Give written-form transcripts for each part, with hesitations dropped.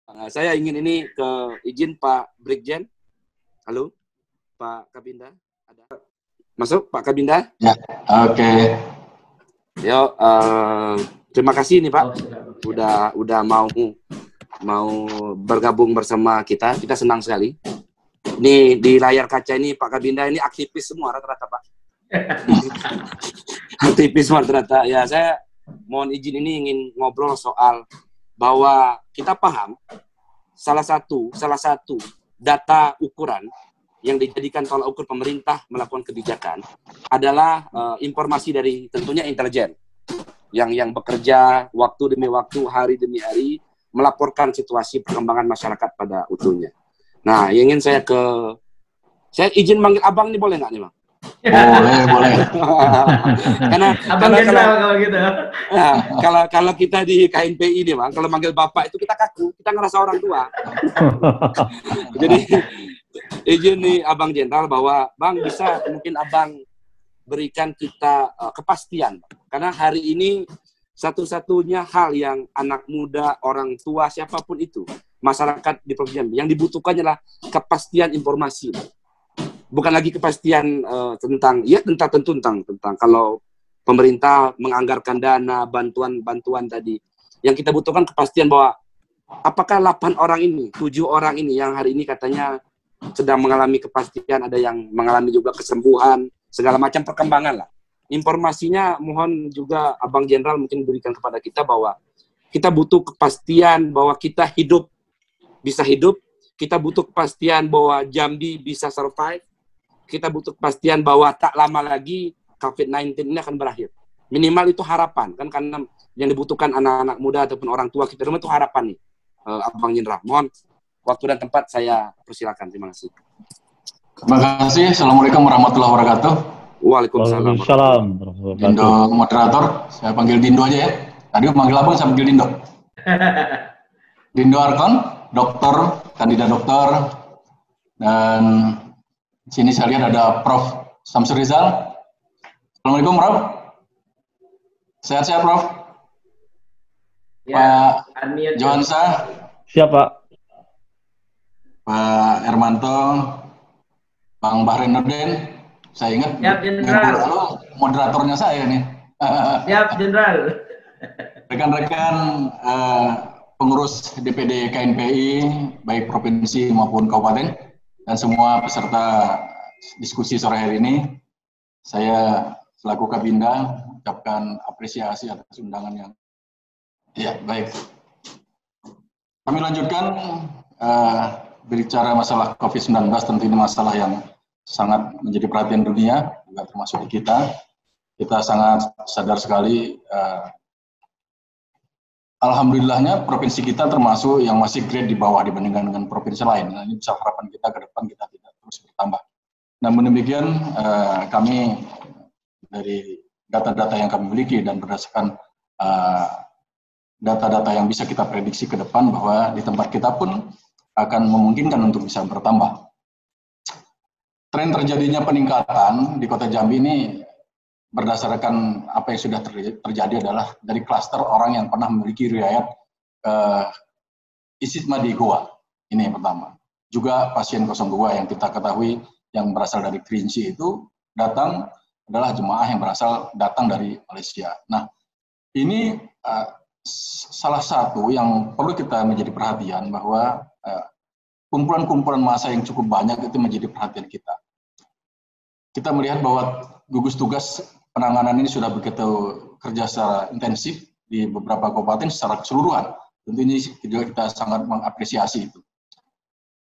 Saya ingin ini izin Pak Brigjen. Halo, Pak Kabinda. Ada masuk Pak Kabinda? Ya, oke. Yo, terima kasih nih Pak. Udah mau bergabung bersama kita. Kita senang sekali. Ini di layar kaca ini Pak Kabinda ini aktivis semua rata-rata Pak. Aktivis semua rata-rata. Ya, saya mohon izin ini ingin ngobrol soal bahwa kita paham salah satu data ukuran yang dijadikan tolak ukur pemerintah melakukan kebijakan adalah informasi dari tentunya intelijen yang bekerja waktu demi waktu, hari demi hari melaporkan situasi perkembangan masyarakat pada utuhnya. Nah, yang ingin saya izin manggil abang nih boleh nggak nih Bang? Boleh. karena kalau gitu. Ya, kalau kita di KNPI nih Bang, kalau manggil bapak itu kita kaku, kita ngerasa orang tua. Jadi izin nih Abang Jenderal bahwa Bang bisa mungkin Abang berikan kita kepastian, karena hari ini satu-satunya hal yang anak muda, orang tua, siapapun itu, masyarakat di Provinsi Jambi yang dibutuhkan adalah kepastian informasi. Bukan lagi kepastian tentang kalau pemerintah menganggarkan dana, bantuan tadi. Yang kita butuhkan kepastian bahwa apakah 8 orang ini, 7 orang ini yang hari ini katanya sedang mengalami kepastian, ada yang mengalami juga kesembuhan, segala macam perkembangan lah. Informasinya mohon juga Abang Jenderal mungkin berikan kepada kita bahwa kita butuh kepastian bahwa kita bisa hidup, kita butuh kepastian bahwa Jambi bisa survive, kita butuh kepastian bahwa tak lama lagi COVID-19 ini akan berakhir. Minimal itu harapan, kan, karena yang dibutuhkan anak-anak muda ataupun orang tua kita rumah itu harapan nih, Abang Jenderal. Mohon waktu dan tempat saya persilakan. Terima kasih. Terima kasih. Assalamualaikum warahmatullahi wabarakatuh. Waalaikumsalam. Dindo moderator, saya panggil Dindo aja ya. Tadi manggil abang, saya panggil Dindo. Dindo Arkon, dokter, kandidat dokter, dan di sini saya lihat ada Prof. Samsur Rizal. Assalamualaikum, Prof. Sehat-sehat, Prof. Ya, Pak Johansa. Siapa? Pak Hermanto, Bang Bahrén Nurdin. Saya ingat moderatornya saya nih. Siap, Jenderal. Rekan-rekan pengurus DPD KNPI, baik provinsi maupun kabupaten, dan semua peserta diskusi sore hari ini, saya selaku Kabinda ucapkan apresiasi atas undangan yang baik. Kami lanjutkan berbicara masalah COVID-19, tentu ini masalah yang sangat menjadi perhatian dunia, juga termasuk di kita. Kita sangat sadar sekali, alhamdulillahnya provinsi kita termasuk yang masih grade di bawah dibandingkan dengan provinsi lain. Nah, ini bisa harapan kita ke depan kita tidak terus bertambah. Namun demikian, kami dari data-data yang kami miliki dan berdasarkan data-data yang bisa kita prediksi ke depan bahwa di tempat kita pun akan memungkinkan untuk bisa bertambah. Tren terjadinya peningkatan di Kota Jambi ini berdasarkan apa yang sudah terjadi adalah dari klaster orang yang pernah memiliki riwayat isitma di Goa. Ini yang pertama. Juga pasien 02 yang kita ketahui yang berasal dari Kerinci itu datang adalah jemaah yang datang dari Malaysia. Nah, ini salah satu yang perlu kita menjadi perhatian bahwa kumpulan-kumpulan massa yang cukup banyak itu menjadi perhatian kita. Kita melihat bahwa gugus tugas penanganan ini sudah begitu kerja secara intensif di beberapa kabupaten secara keseluruhan. Tentunya juga kita sangat mengapresiasi itu.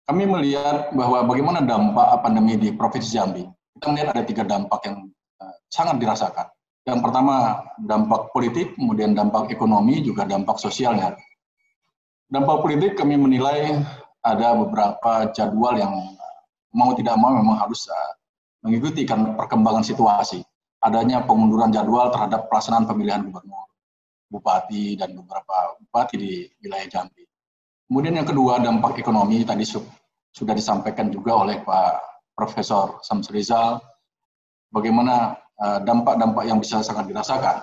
Kami melihat bahwa bagaimana dampak pandemi di Provinsi Jambi. Kita melihat ada 3 dampak yang sangat dirasakan. Yang pertama dampak politik, kemudian dampak ekonomi, juga dampak sosialnya. Dampak politik kami menilai ada beberapa jadwal yang mau tidak mau memang harus mengikuti karena perkembangan situasi. Adanya pengunduran jadwal terhadap pelaksanaan pemilihan gubernur, bupati, dan beberapa bupati di wilayah Jambi. Kemudian yang kedua, dampak ekonomi tadi sudah disampaikan juga oleh Pak Profesor Samsur Rizal, bagaimana dampak-dampak yang bisa sangat dirasakan.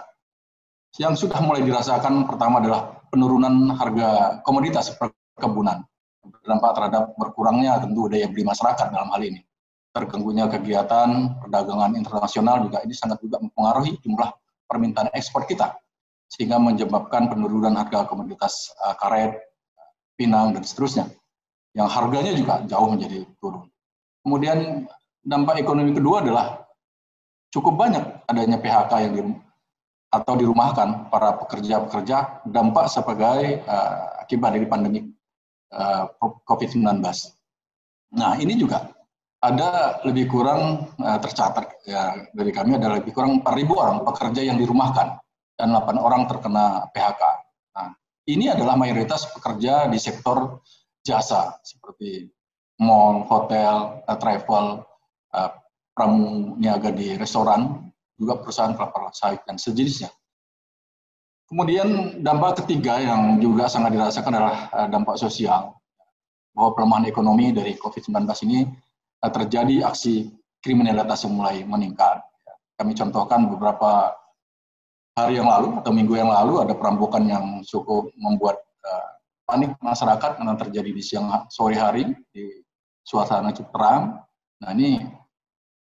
Yang sudah mulai dirasakan pertama adalah penurunan harga komoditas perkebunan. Berdampak terhadap berkurangnya tentu daya beli masyarakat dalam hal ini. Terganggunya kegiatan perdagangan internasional juga ini sangat juga mempengaruhi jumlah permintaan ekspor kita, sehingga menyebabkan penurunan harga komoditas karet, pinang, dan seterusnya, yang harganya juga jauh menjadi turun. Kemudian dampak ekonomi kedua adalah cukup banyak adanya PHK atau dirumahkan para pekerja-pekerja, dampak sebagai akibat dari pandemi COVID-19. Nah, ini juga ada lebih kurang tercatat ya, dari kami ada lebih kurang 4.000 orang pekerja yang dirumahkan dan 8 orang terkena PHK. Nah, ini adalah mayoritas pekerja di sektor jasa seperti mall, hotel, travel, pramuniaga di restoran, juga perusahaan kelapa sawit dan sejenisnya. Kemudian dampak ketiga yang juga sangat dirasakan adalah dampak sosial, bahwa pelemahan ekonomi dari COVID-19 ini terjadi aksi kriminalitas yang mulai meningkat. Kami contohkan beberapa hari yang lalu atau minggu yang lalu ada perampokan yang cukup membuat panik masyarakat karena terjadi di sore hari di suasana cukup terang. Nah, ini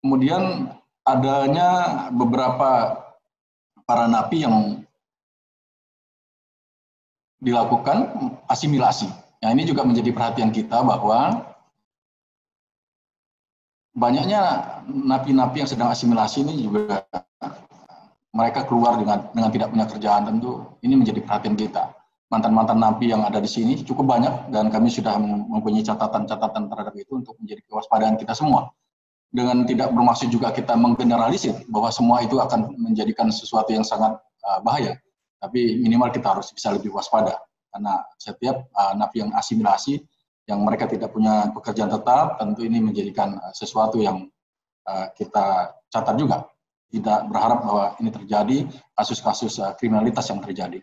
kemudian adanya beberapa para napi yang dilakukan asimilasi. Nah, ini juga menjadi perhatian kita bahwa banyaknya napi-napi yang sedang asimilasi ini juga mereka keluar dengan tidak punya kerjaan, tentu ini menjadi perhatian kita. Mantan-mantan napi yang ada di sini cukup banyak dan kami sudah mempunyai catatan-catatan terhadap itu untuk menjadi kewaspadaan kita semua. Dengan tidak bermaksud juga kita menggeneralisir bahwa semua itu akan menjadikan sesuatu yang sangat bahaya. Tapi minimal kita harus bisa lebih waspada, karena setiap napi yang asimilasi, yang mereka tidak punya pekerjaan tetap, tentu ini menjadikan sesuatu yang kita catat juga. Tidak berharap bahwa ini terjadi, kasus-kasus kriminalitas yang terjadi.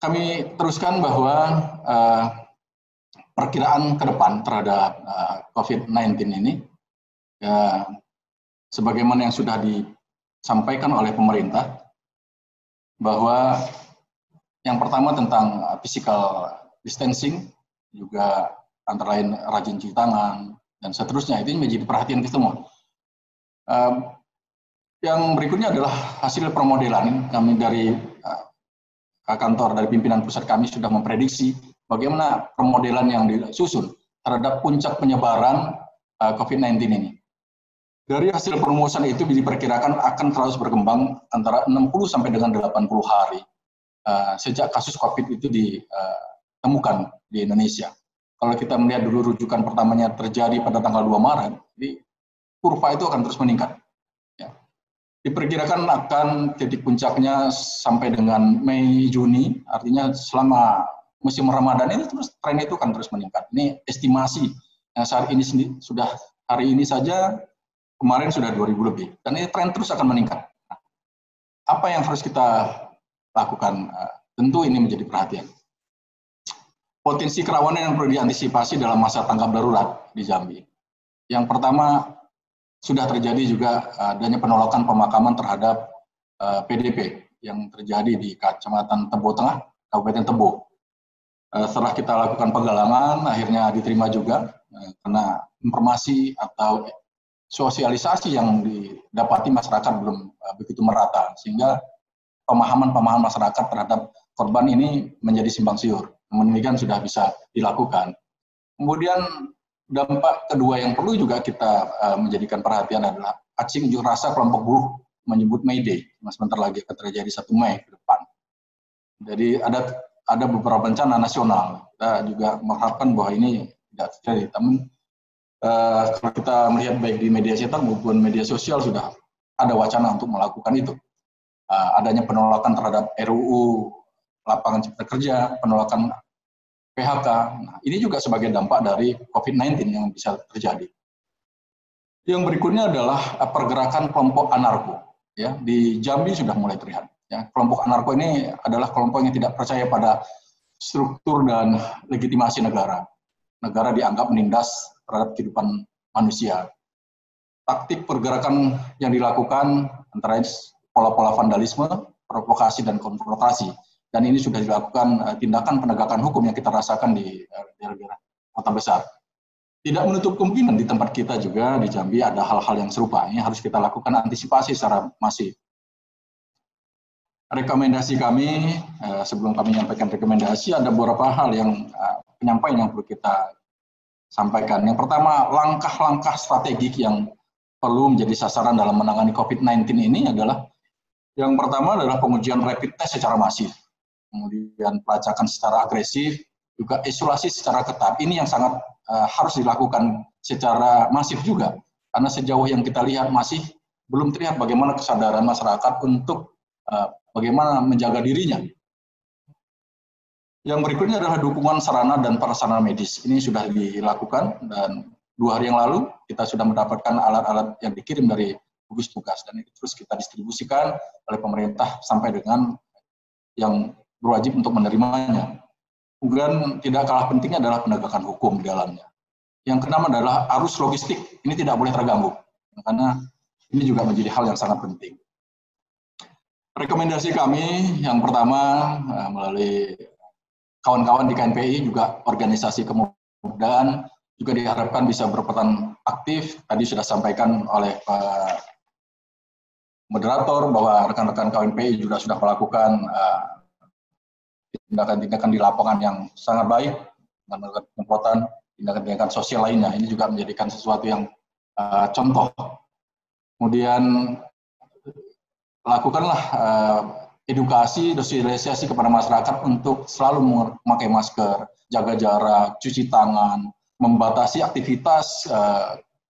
Kami teruskan bahwa perkiraan ke depan terhadap COVID-19 ini, ya, sebagaimana yang sudah disampaikan oleh pemerintah, bahwa yang pertama tentang physical distancing, juga antara lain rajin cuci tangan, dan seterusnya, itu menjadi perhatian kita semua. Yang berikutnya adalah hasil permodelan. Kami dari kantor, dari pimpinan pusat kami sudah memprediksi bagaimana permodelan yang disusun terhadap puncak penyebaran COVID-19 ini. Dari hasil perumusan itu diperkirakan akan terus berkembang antara 60 sampai dengan 80 hari sejak kasus COVID itu ditemukan di Indonesia. Kalau kita melihat dulu rujukan pertamanya terjadi pada tanggal 2 Maret, jadi kurva itu akan terus meningkat. Ya. Diperkirakan akan titik puncaknya sampai dengan Mei, Juni, artinya selama musim Ramadan ini terus tren itu akan terus meningkat. Ini estimasi yang saat ini sudah hari ini saja kemarin sudah 2.000 lebih, dan ini tren terus akan meningkat. Apa yang harus kita lakukan? Tentu ini menjadi perhatian. Potensi kerawanan yang perlu diantisipasi dalam masa tanggap darurat di Jambi. Yang pertama, sudah terjadi juga adanya penolakan pemakaman terhadap PDP yang terjadi di Kecamatan Tebo Tengah, Kabupaten Tebo. Setelah kita lakukan penggalangan, akhirnya diterima juga karena informasi atau sosialisasi yang didapati masyarakat belum begitu merata, sehingga pemahaman masyarakat terhadap korban ini menjadi simpang siur. Demikian sudah bisa dilakukan. Kemudian dampak kedua yang perlu juga kita menjadikan perhatian adalah aksi unjuk rasa kelompok buruh menyebut May Day. Sebentar lagi akan terjadi 1 Mei ke depan. Jadi ada beberapa bencana nasional. Kita juga mengharapkan bahwa ini tidak terjadi. Namun kalau kita melihat baik di media cetak maupun media sosial sudah ada wacana untuk melakukan itu. Adanya penolakan terhadap RUU lapangan cipta kerja, penolakan PHK. Nah, ini juga sebagai dampak dari COVID-19 yang bisa terjadi. Yang berikutnya adalah pergerakan kelompok anarko. Ya, di Jambi sudah mulai terlihat. Ya, kelompok anarko ini adalah kelompok yang tidak percaya pada struktur dan legitimasi negara. Negara dianggap menindas terhadap kehidupan manusia. Taktik pergerakan yang dilakukan antara pola-pola vandalisme, provokasi, dan konfrontasi dan ini sudah dilakukan tindakan penegakan hukum yang kita rasakan di daerah-daerah kota besar. Tidak menutup kemungkinan di tempat kita juga di Jambi ada hal-hal yang serupa. Ini harus kita lakukan antisipasi secara masif. Rekomendasi kami, sebelum kami menyampaikan rekomendasi, ada beberapa hal yang penyampaian yang perlu kita sampaikan. Yang pertama, langkah-langkah strategik yang perlu menjadi sasaran dalam menangani COVID-19 ini adalah, yang pertama adalah pengujian rapid test secara masif, kemudian pelacakan secara agresif, juga isolasi secara ketat. Ini yang sangat harus dilakukan secara masif juga, karena sejauh yang kita lihat masih belum terlihat bagaimana kesadaran masyarakat untuk bagaimana menjaga dirinya. Yang berikutnya adalah dukungan sarana dan prasarana medis. Ini sudah dilakukan dan 2 hari yang lalu kita sudah mendapatkan alat-alat yang dikirim dari gugus tugas dan itu terus kita distribusikan oleh pemerintah sampai dengan yang berwajib untuk menerimanya. Kemudian tidak kalah pentingnya adalah penegakan hukum di dalamnya. Yang keenam adalah arus logistik. Ini tidak boleh terganggu karena ini juga menjadi hal yang sangat penting. Rekomendasi kami yang pertama melalui kawan-kawan di KNPI juga organisasi kemudaan juga diharapkan bisa berperan aktif. Tadi sudah sampaikan oleh Pak moderator bahwa rekan-rekan KNPI juga sudah melakukan tindakan-tindakan di lapangan yang sangat baik, melakukan penyemprotan, tindakan-tindakan sosial lainnya. Ini juga menjadikan sesuatu yang contoh. Kemudian lakukanlah edukasi, sosialisasi kepada masyarakat untuk selalu memakai masker, jaga jarak, cuci tangan, membatasi aktivitas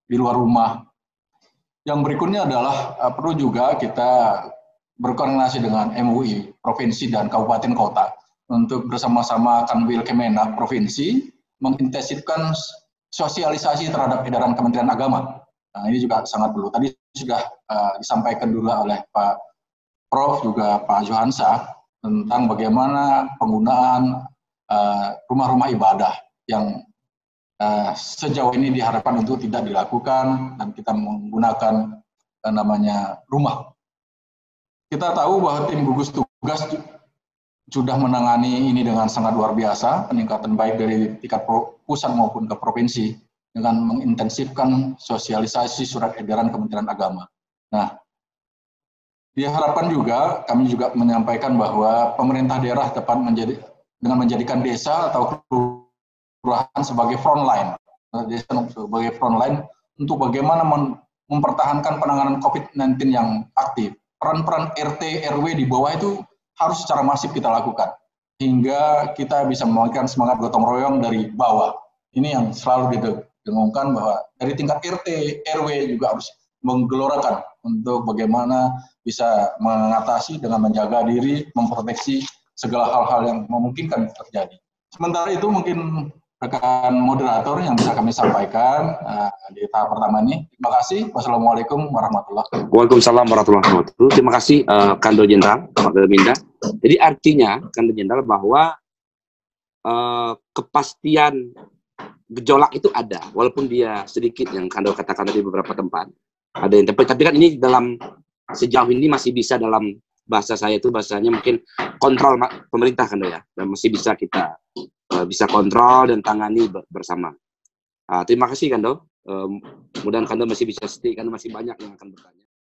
di luar rumah. Yang berikutnya adalah perlu juga kita berkoordinasi dengan MUI, provinsi dan kabupaten kota untuk bersama-sama Kanwil Kemenak provinsi mengintensifkan sosialisasi terhadap edaran Kementerian Agama. Nah, ini juga sangat perlu. Tadi sudah disampaikan dulu oleh Pak Prof. juga Pak Johansa tentang bagaimana penggunaan rumah-rumah ibadah yang sejauh ini diharapkan untuk tidak dilakukan dan kita menggunakan namanya rumah. Kita tahu bahwa tim gugus tugas sudah menangani ini dengan sangat luar biasa, peningkatan baik dari tingkat pusat maupun ke provinsi dengan mengintensifkan sosialisasi surat edaran Kementerian Agama. Nah, diharapkan juga, kami juga menyampaikan bahwa pemerintah daerah dapat dengan menjadikan desa atau kelurahan sebagai frontline, untuk bagaimana mempertahankan penanganan COVID-19 yang aktif. Peran-peran RT, RW di bawah itu harus secara masif kita lakukan, hingga kita bisa membangkitkan semangat gotong royong dari bawah. Ini yang selalu didengungkan bahwa dari tingkat RT, RW juga harus menggelorakan untuk bagaimana bisa mengatasi dengan menjaga diri, memproteksi segala hal-hal yang memungkinkan terjadi. Sementara itu mungkin rekan moderator yang bisa kami sampaikan di tahap pertama ini. Terima kasih. Wassalamualaikum warahmatullahi wabarakatuh. Waalaikumsalam warahmatullahi wabarakatuh. Terima kasih Kando Jenderal Pak Minda. Jadi artinya Kando Jenderal bahwa kepastian gejolak itu ada, walaupun dia sedikit yang Kando katakan di beberapa tempat. Ada yang tapi kan ini dalam sejauh ini masih bisa dalam bahasa saya itu bahasanya mungkin kontrol pemerintah Kando ya, dan masih bisa kita bisa kontrol dan tangani bersama. Terima kasih Kando. Mudah-mudahan Kando masih bisa stay, Kando masih banyak yang akan bertanya.